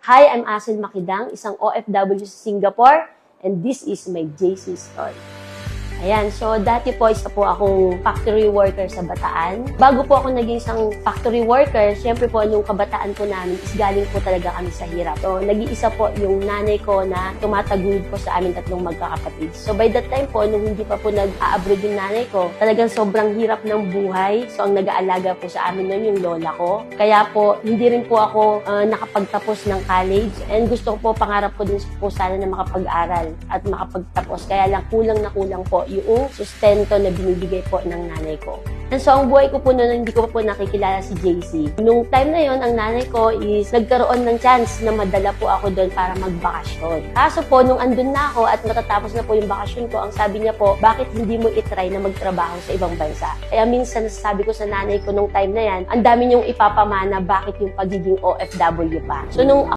Hi, I'm Asin Makidang, isang OFW sa Singapore, and this is my JC story. Ayan, so dati po isa po akong factory worker sa Bataan. Bago po ako naging isang factory worker, syempre po nung kabataan po namin is galing po talaga kami sa hirap. So nag-iisa po yung nanay ko na tumataguyod po sa amin tatlong magkakapatid. So by that time po, nung hindi pa po nag-a-abroad yung nanay ko, talagang sobrang hirap ng buhay. So ang nag-aalaga po sa amin noon yung lola ko. Kaya po, hindi rin po ako nakapagtapos ng college. And gusto ko po, pangarap ko din po sana na makapag-aral at makapagtapos. Kaya lang kulang na kulang po yung sustento na binibigay po ng nanay ko. And so, ang buhay ko po noon, hindi ko pa po nakikilala si JC. Nung time na yon, ang nanay ko is nagkaroon ng chance na madala po ako doon para magbakasyon. Kaso po, nung andun na ako at matatapos na po yung bakasyon ko, ang sabi niya po, bakit hindi mo itry na magtrabaho sa ibang bansa? Kaya minsan, nasasabi ko sa nanay ko nung time na yan, ang dami niyong ipapamana bakit yung pagiging OFW pa. So, nung